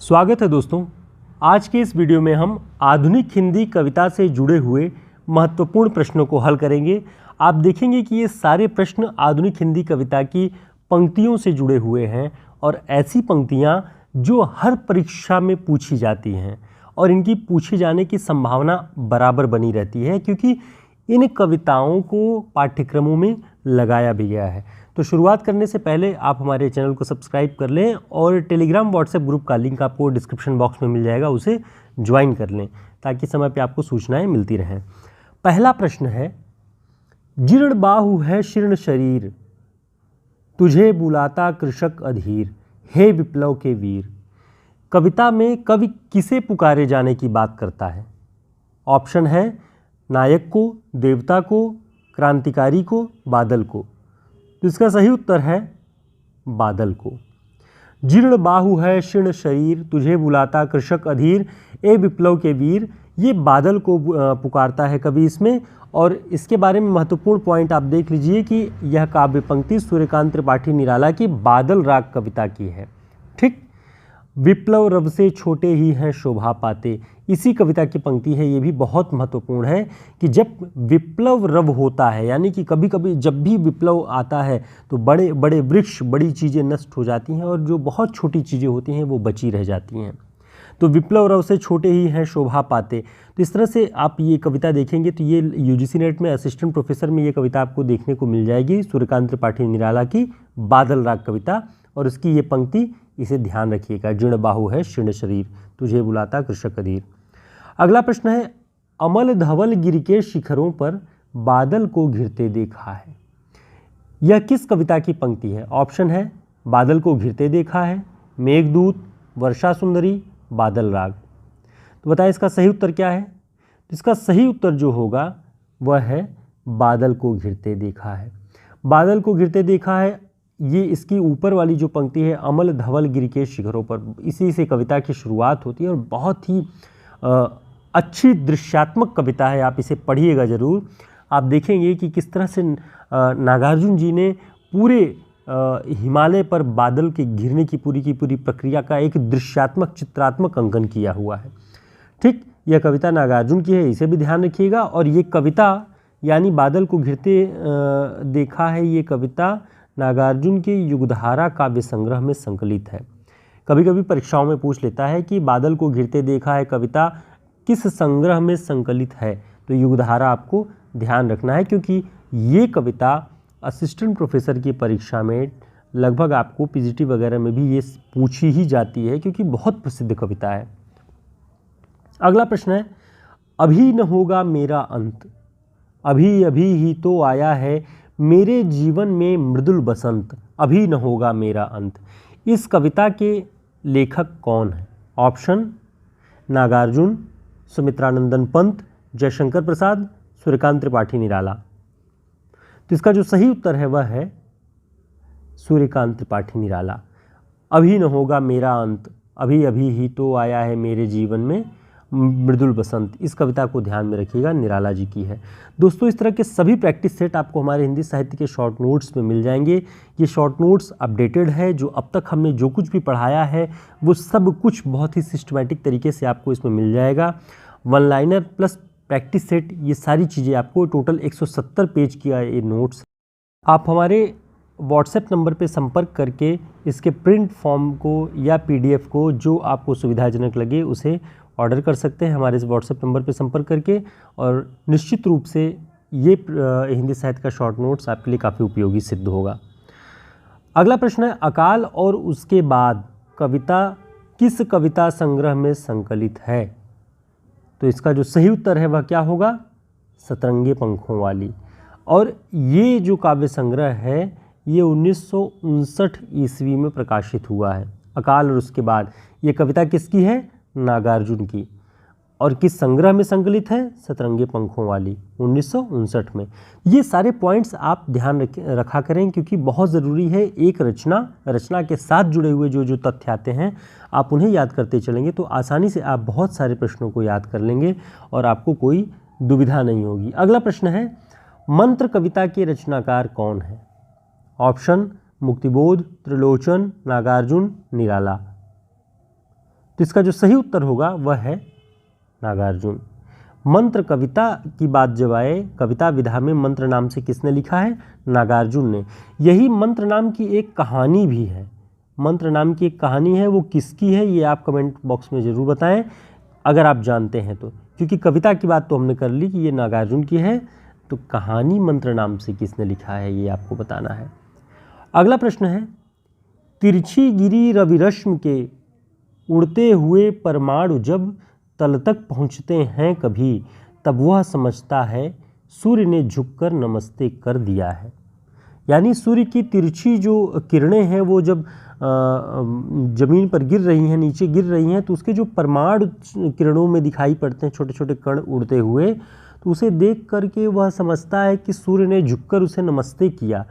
स्वागत है दोस्तों। आज के इस वीडियो में हम आधुनिक हिंदी कविता से जुड़े हुए महत्वपूर्ण प्रश्नों को हल करेंगे। आप देखेंगे कि ये सारे प्रश्न आधुनिक हिंदी कविता की पंक्तियों से जुड़े हुए हैं और ऐसी पंक्तियाँ जो हर परीक्षा में पूछी जाती हैं और इनकी पूछे जाने की संभावना बराबर बनी रहती है, क्योंकि इन कविताओं को पाठ्यक्रमों में लगाया भी गया है। तो शुरुआत करने से पहले आप हमारे चैनल को सब्सक्राइब कर लें और टेलीग्राम व्हाट्सएप ग्रुप का लिंक आपको डिस्क्रिप्शन बॉक्स में मिल जाएगा, उसे ज्वाइन कर लें ताकि समय पे आपको सूचनाएं मिलती रहें। पहला प्रश्न है, जीर्ण बाहु है शीर्ण शरीर, तुझे बुलाता कृषक अधीर, हे विप्लव के वीर। कविता में कवि किसे पुकारे जाने की बात करता है? ऑप्शन है नायक को, देवता को, क्रांतिकारी को, बादल को। तो इसका सही उत्तर है बादल को। जीर्ण बाहु है शीर्ण शरीर, तुझे बुलाता कृषक अधीर, ए विप्लव के वीर। ये बादल को पुकारता है कवि इसमें। और इसके बारे में महत्वपूर्ण पॉइंट आप देख लीजिए कि यह काव्य पंक्ति सूर्यकांत त्रिपाठी निराला की बादल राग कविता की है। ठीक, विप्लव रव से छोटे ही हैं शोभा पाते, इसी कविता की पंक्ति है। ये भी बहुत महत्वपूर्ण है कि जब विप्लव रव होता है, यानी कि कभी कभी जब भी विप्लव आता है तो बड़े बड़े वृक्ष, बड़ी चीज़ें नष्ट हो जाती हैं और जो बहुत छोटी चीज़ें होती हैं वो बची रह जाती हैं। तो विप्लव रव से छोटे ही हैं शोभा पाते। तो इस तरह से आप ये कविता देखेंगे तो ये यूजीसी नेट में असिस्टेंट प्रोफेसर में ये कविता आपको देखने को मिल जाएगी, सूर्यकांत त्रिपाठी निराला की बादल राग कविता। और उसकी ये पंक्ति, इसे ध्यान रखिएगा, जीर्ण बाहु है शीर्ण शरीर, तुझे बुलाता कृषक अधीर। अगला प्रश्न है, अमल धवल गिर के शिखरों पर बादल को घिरते देखा है। यह किस कविता की पंक्ति है? ऑप्शन है बादल को घिरते देखा है, मेघदूत, वर्षा सुंदरी, बादल राग। तो बताएं इसका सही उत्तर क्या है? तो इसका सही उत्तर जो होगा वह है बादल को घिरते देखा है। बादल को घिरते देखा है, ये इसकी ऊपर वाली जो पंक्ति है, अमल धवल गिर के शिखरों पर, इसी से कविता की शुरुआत होती है और बहुत ही अच्छी दृश्यात्मक कविता है। आप इसे पढ़िएगा ज़रूर। आप देखेंगे कि किस तरह से नागार्जुन जी ने पूरे हिमालय पर बादल के घिरने की पूरी प्रक्रिया का एक दृश्यात्मक चित्रात्मक अंकन किया हुआ है। ठीक, यह कविता नागार्जुन की है, इसे भी ध्यान रखिएगा। और ये कविता यानी बादल को घिरते देखा है, ये कविता नागार्जुन के युगधारा काव्य संग्रह में संकलित है। कभी कभी परीक्षाओं में पूछ लेता है कि बादल को घिरते देखा है कविता किस संग्रह में संकलित है। तो युगधारा आपको ध्यान रखना है, क्योंकि ये कविता असिस्टेंट प्रोफेसर की परीक्षा में लगभग आपको पीजीटी वगैरह में भी ये पूछी ही जाती है, क्योंकि बहुत प्रसिद्ध कविता है। अगला प्रश्न है, अभी न होगा मेरा अंत, अभी अभी ही तो आया है मेरे जीवन में मृदुल बसंत, अभी न होगा मेरा अंत। इस कविता के लेखक कौन है? ऑप्शन नागार्जुन, सुमित्रानंदन पंत, जयशंकर प्रसाद, सूर्यकांत त्रिपाठी निराला। तो इसका जो सही उत्तर है वह है सूर्यकांत त्रिपाठी निराला। अभी न होगा मेरा अंत, अभी अभी ही तो आया है मेरे जीवन में मृदुल बसंत, इस कविता को ध्यान में रखिएगा, निराला जी की है। दोस्तों, इस तरह के सभी प्रैक्टिस सेट आपको हमारे हिंदी साहित्य के शॉर्ट नोट्स में मिल जाएंगे। ये शॉर्ट नोट्स अपडेटेड है, जो अब तक हमने जो कुछ भी पढ़ाया है वो सब कुछ बहुत ही सिस्टमैटिक तरीके से आपको इसमें मिल जाएगा। One liner plus practice set, ये सारी चीज़ें आपको, टोटल 170 पेज की ये नोट्स। आप हमारे व्हाट्सएप नंबर पे संपर्क करके इसके प्रिंट फॉर्म को या पीडीएफ को, जो आपको सुविधाजनक लगे, उसे ऑर्डर कर सकते हैं हमारे इस व्हाट्सएप नंबर पर संपर्क करके। और निश्चित रूप से ये हिंदी साहित्य का शॉर्ट नोट्स आपके लिए काफ़ी उपयोगी सिद्ध होगा। अगला प्रश्न है, अकाल और उसके बाद कविता किस कविता संग्रह में संकलित है? तो इसका जो सही उत्तर है वह क्या होगा? सतरंगी पंखों वाली। और ये जो काव्य संग्रह है ये 1959 ईस्वी में प्रकाशित हुआ है। अकाल और उसके बाद, ये कविता किसकी है? नागार्जुन की। और किस संग्रह में संकलित है? सतरंगी पंखों वाली, 1959 में। ये सारे पॉइंट्स आप ध्यान रखा करें, क्योंकि बहुत ज़रूरी है। एक रचना के साथ जुड़े हुए जो तथ्य आते हैं आप उन्हें याद करते चलेंगे तो आसानी से आप बहुत सारे प्रश्नों को याद कर लेंगे और आपको कोई दुविधा नहीं होगी। अगला प्रश्न है, मंत्र कविता के रचनाकार कौन है? ऑप्शन मुक्तिबोध, त्रिलोचन, नागार्जुन, निराला। तो इसका जो सही उत्तर होगा वह है नागार्जुन। मंत्र कविता की बात जब आए, कविता विधा में मंत्र नाम से किसने लिखा है? नागार्जुन ने। यही मंत्र नाम की एक कहानी भी है, मंत्र नाम की एक कहानी है, वो किसकी है ये आप कमेंट बॉक्स में ज़रूर बताएं अगर आप जानते हैं तो, क्योंकि कविता की बात तो हमने कर ली कि ये नागार्जुन की है, तो कहानी मंत्र नाम से किसने लिखा है ये आपको बताना है। अगला प्रश्न है, तिरछी गिरी रविरश्मि के उड़ते हुए परमाणु जब तल तक पहुँचते हैं कभी, तब वह समझता है सूर्य ने झुककर नमस्ते कर दिया है। यानी सूर्य की तिरछी जो किरणें हैं वो जब ज़मीन पर गिर रही हैं, नीचे गिर रही हैं, तो उसके जो परमाणु किरणों में दिखाई पड़ते हैं छोटे छोटे कण उड़ते हुए, तो उसे देख करके वह समझता है कि सूर्य ने झुककर उसे नमस्ते किया।